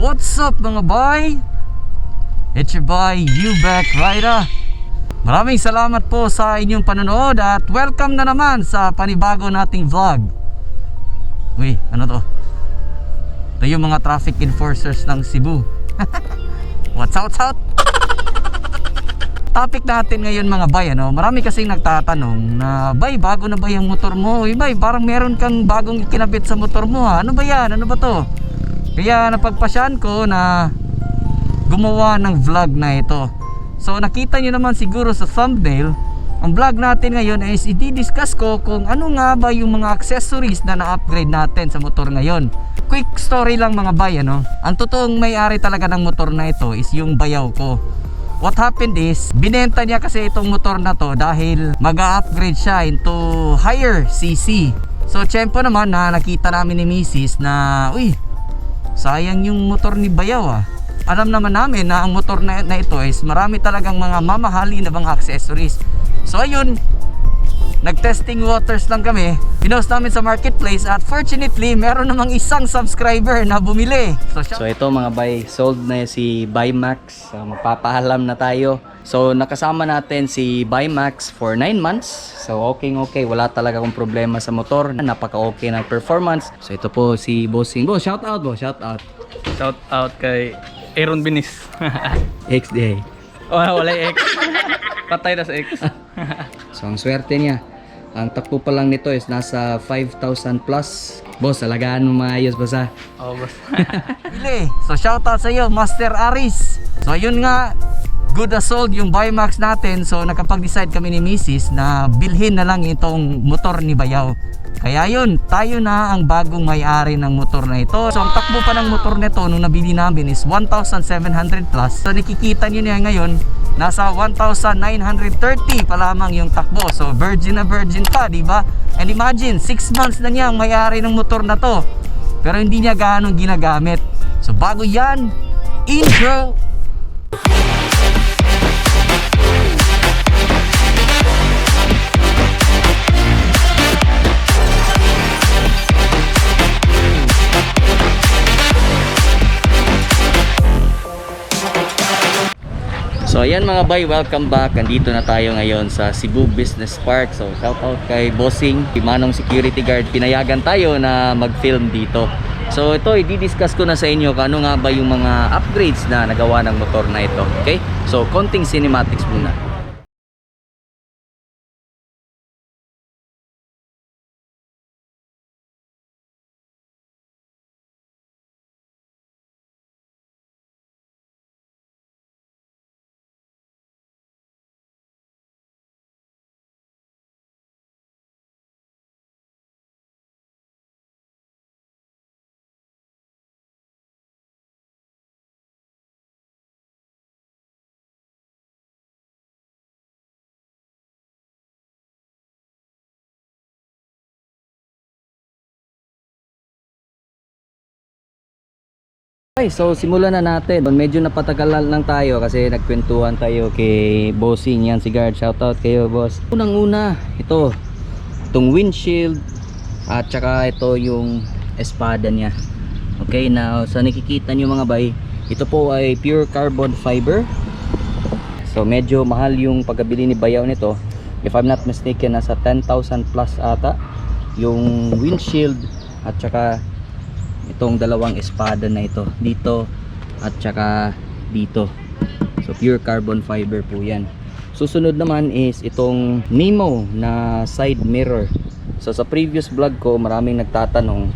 What's up mga boy? It's your boy Ubeck Rider. Maraming salamat po sa inyong panonood at welcome na naman sa panibago nating vlog. Uy, ano to? Ito yung mga traffic enforcers ng Cebu. What's out? Topic natin ngayon mga bay, ano? Marami kasing nagtatanong na, bay, bago na ba yung motor mo? Uy, bay, parang meron kang bagong kinabit sa motor mo ha? Ano ba yan? Ano ba to? Kaya napagpasyan ko na gumawa ng vlog na ito. So nakita nyo naman siguro sa thumbnail, ang vlog natin ngayon is i-discuss ko kung ano nga ba yung mga accessories na na-upgrade natin sa motor ngayon. Quick story lang mga bay, ano? Ang totoong may-ari talaga ng motor na ito is yung bayaw ko. What happened is, binenta niya kasi itong motor na to dahil mag-upgrade siya into higher CC. So tiyempo naman na nakita namin ni Mrs. na, uy, sayang yung motor ni bayaw ah. Alam naman namin na ang motor na ito is marami talagang mga mamahali na mga accessories. So ayun, nag-testing waters lang kami. Pinost namin sa marketplace at fortunately meron namang isang subscriber na bumili. So ito mga bay, sold na si Buymax. Magpapaalam na tayo. So nakasama natin si Buymax for 9 months. So okay, wala talaga akong problema sa motor. Napaka-okay ng performance. So ito po si Bossing. Boss, shout out. Shout out kay Aaron Binis. XD. Oh, wala X. Patay na sa X. So ang swerte niya, ang takbo pa lang nito is nasa 5,000 plus. Boss, alagaan mo maayos basta. Oh, boss. Bili. So shoutout sa iyo, Master Aris. So ayun nga, good as sold yung Buymax natin. So nakapag-decide kami ni Mrs. na bilhin na lang itong motor ni Bayaw. Kaya yun, tayo na ang bagong may-ari ng motor na ito. So ang takbo pa ng motor nito nung nabili namin is 1,700 plus. So nakikita nyo niya ngayon, nasa 1,930 pa lamang yung takbo. So virgin na virgin pa, di ba? And imagine, 6 months na niya ang may-ari ng motor na to. Pero hindi niya gaano ginagamit. So bago yan, intro! So ayan mga bay, welcome back. Andito na tayo ngayon sa Cebu Business Park. So shout out kay Bossing, Manong Security Guard. Pinayagan tayo na mag-film dito. So ito, i-discuss ko na sa inyo kung ano nga ba yung mga upgrades na nagawa ng motor na ito. Okay? So konting cinematics muna. Okay, so simulan na natin. Medyo napatagalan lang tayo kasi nagkwentuhan tayo kay Bossing. Yan si Guard, shoutout kayo boss. Unang-una, itong windshield at saka ito yung espada niya. Okay, now sa nakikita nyo mga bay, ito po ay pure carbon fiber. So medyo mahal yung pagkabili ni Bayaw nito. If I'm not mistaken, nasa 10,000 plus ata yung windshield at saka itong dalawang espada na ito dito at saka dito. So pure carbon fiber po yan. Susunod naman is itong Nemo na side mirror. So sa previous vlog ko, maraming nagtatanong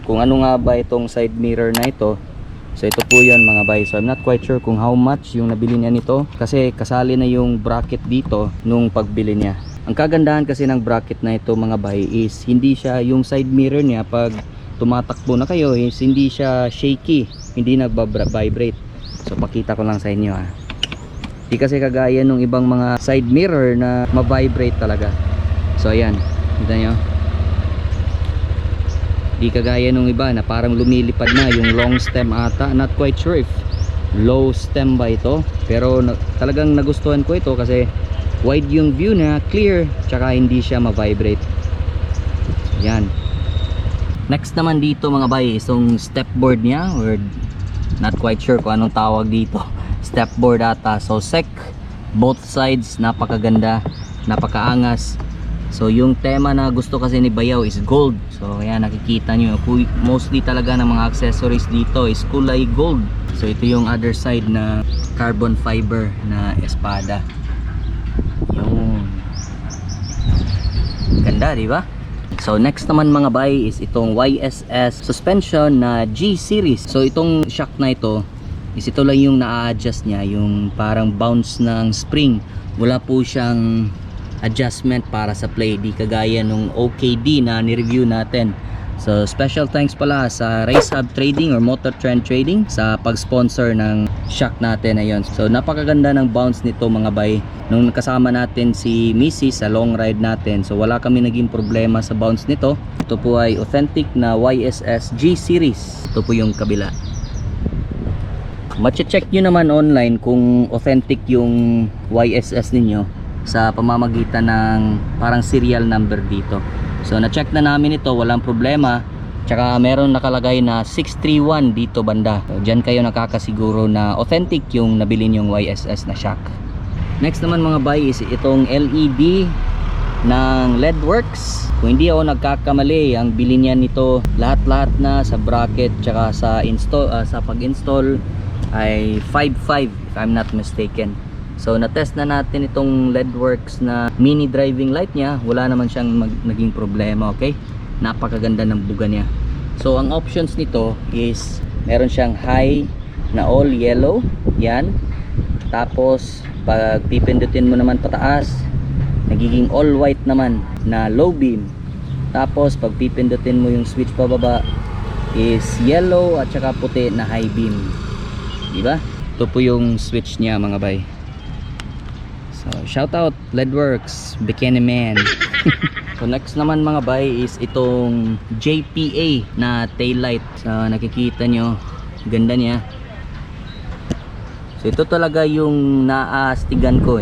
kung ano nga ba itong side mirror na ito. So ito po yan mga bay. So I'm not quite sure kung how much yung nabili niya nito kasi kasali na yung bracket dito nung pagbili niya. Ang kagandahan kasi ng bracket na ito mga bay is hindi siya, yung side mirror niya pag tumatakbo na kayo is hindi siya shaky, hindi nagba-vibrate. So pakita ko lang sa inyo ha. Hindi kasi kagaya nung ibang mga side mirror na ma-vibrate talaga. So ayan, kita nyo. Hindi kagaya nung iba na parang lumilipad na yung long stem ata. Not quite sure if low stem ba ito, pero talagang nagustuhan ko ito kasi wide yung view na, clear, tsaka hindi siya ma-vibrate. Yan. Next naman dito mga bay, isang step board niya or Not quite sure kung anong tawag dito. Step board ata. So sec, both sides, napakaganda, napakaangas. So yung tema na gusto kasi ni Bayaw is gold. So ayan, nakikita nyo, mostly talaga ng mga accessories dito is kulay gold. So ito yung other side na carbon fiber na espada. Yung ganda, di ba? So next naman mga bay is itong YSS suspension na G series. So itong shock na ito is ito lang yung na-adjust niya, yung parang bounce ng spring. Wala po siyang adjustment para sa play, di kagaya nung OKD na ni-review natin. So special thanks pala sa Race Hub Trading or Motor Trend Trading sa pag-sponsor ng shock natin. Ayun. So napakaganda ng bounce nito mga bay. Nung nakasama natin si Missy sa long ride natin, so wala kami naging problema sa bounce nito. Ito po ay authentic na YSS G series. Ito po yung kabila. Mache-check nyo naman online kung authentic yung YSS ninyo sa pamamagitan ng parang serial number dito. So na-check na namin ito, walang problema. Tsaka meron nakalagay na 631 dito banda. So dyan kayo nakakasiguro na authentic yung nabili nyong YSS na shock. Next naman mga bay is itong LED ng LEDWorks. Kung hindi ako nagkakamali, ang bili niya nito lahat-lahat na sa bracket tsaka sa install, sa pag-install ay 5.5 if I'm not mistaken. So na-test na natin itong LEDWorks na mini driving light niya. Wala naman siyang naging problema, okay? Napakaganda ng buga niya. So ang options nito is meron siyang high na all yellow, yan. Tapos pag pipindutin mo naman pataas, nagiging all white naman na low beam. Tapos pag pipindutin mo yung switch pababa is yellow at saka puti na high beam. Diba? Ito po yung switch niya mga bay. So, shout out LEDWorks, Bikini Man. So next naman mga bay is itong JPA na taillight. So nakikita nyo, ganda niya. So ito talaga yung naaastigan ko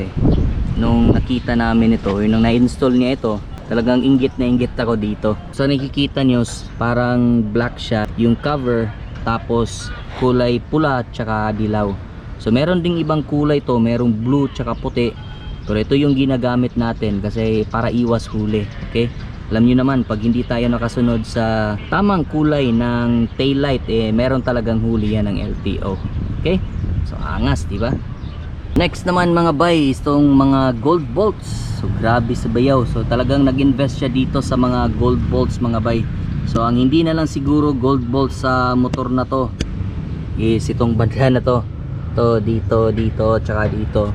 nung nakita namin ito, nung na-install niya ito. Talagang inggit na inggit ako dito. So nakikita nyo, parang black siya yung cover, tapos kulay pula at saka dilaw. So meron ding ibang kulay to, merong blue tsaka puti. Pero ito yung ginagamit natin kasi para iwas huli. Okay? Alam nyo naman, pag hindi tayo nakasunod sa tamang kulay ng taillight, meron talagang huli yan ng LTO. Okay? So angas, diba? Next naman mga bay, itong mga gold bolts. So grabe sa Bayaw. So talagang nag-invest siya dito sa mga gold bolts mga bay. So ang hindi na lang siguro gold bolts sa motor na to is itong banda na to. To dito, dito, tsaka dito.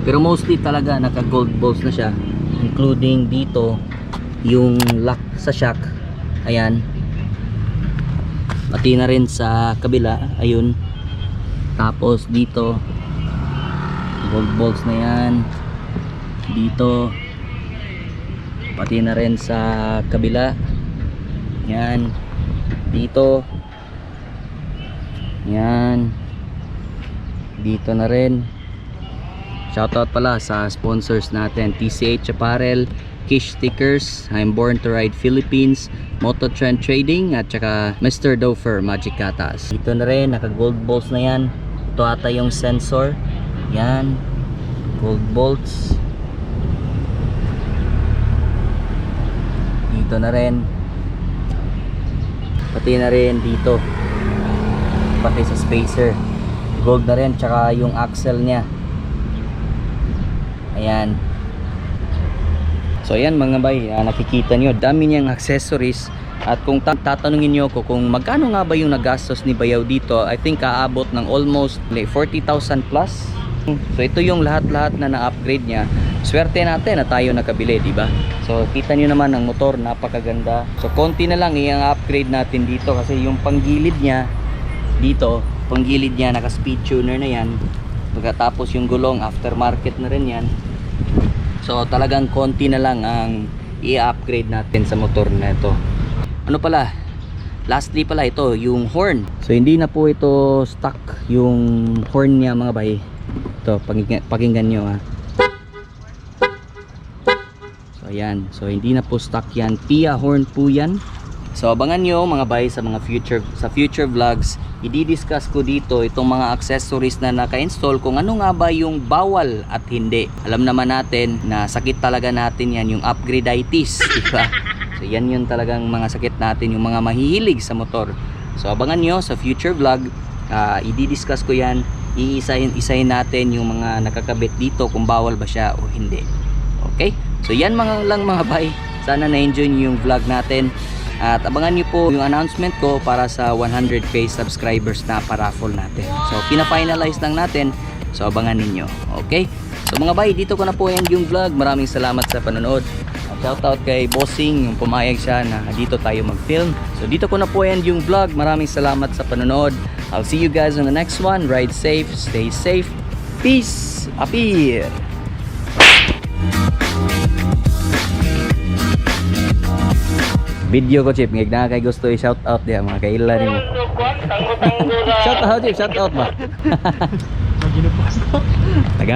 Pero mostly talaga naka gold bolts na siya, including dito yung lock sa shock. Ayan. Pati na rin sa kabila, ayun. Tapos dito gold bolts na yan. Dito pati na rin sa kabila. Yan. Dito. Yan. Dito na rin. Shoutout pala sa sponsors natin, TCH Apparel, Kish Stickers, I'm Born to Ride Philippines, Moto Trend Trading, at saka Mr. Dofer Magic Katas. Dito na rin, naka gold bolts na yan. Ito ata yung sensor. Yan, gold bolts. Dito na rin. Pati na rin dito, pati sa spacer gold na rin, tsaka yung axle nya. Ayan. So ayan mga bay, nakikita nyo, dami niyang accessories. At kung tatanungin nyo ko kung magkano nga ba yung nagastos ni Bayaw dito, I think aabot ng almost 40,000 plus. So ito yung lahat-lahat na na-upgrade niya. Swerte natin na tayo nakabili, diba? So kita nyo naman ang motor, napakaganda. So konti na lang i-upgrade natin dito kasi yung panggilid niya dito, panggilid niya naka speed tuner na yan. Pagkatapos yung gulong aftermarket na rin yan. So talagang konti na lang ang i-upgrade natin sa motor na ito. Ano pala, lastly pala ito yung horn. So hindi na po ito stock yung horn niya mga bay. Ito, pakinggan nyo So ayan, so hindi na po stock yan, Pia horn po yan. So abangan nyo mga bay sa mga future vlogs. I-discuss ko dito itong mga accessories na naka-install kung ano nga ba yung bawal at hindi. Alam naman natin na sakit talaga natin yan, yung upgradeitis, diba? So yan yun talagang mga sakit natin, yung mga mahihilig sa motor. So abangan nyo sa future vlog, i-discuss ko yan. Iisahin natin yung mga nakakabit dito kung bawal ba siya o hindi. Okay? So yan mga bay. Sana na-enjoy nyo yung vlog natin. At abangan nyo po yung announcement ko para sa 100k subscribers na paraffle natin. So pina-finalize lang natin. So abangan ninyo. Okay? So mga bay, dito ko na po end yung vlog. Maraming salamat sa panonood. Shoutout kay Bossing, yung pumayag siya na dito tayo mag-film. So dito ko na po end yung vlog. Maraming salamat sa panonood. I'll see you guys on the next one. Ride safe, stay safe. Peace! Appear! Video ko Chip, ngig na kay gusto i-shout out diha mga kaila nimo. Shout out Chip, shout out ba? Taga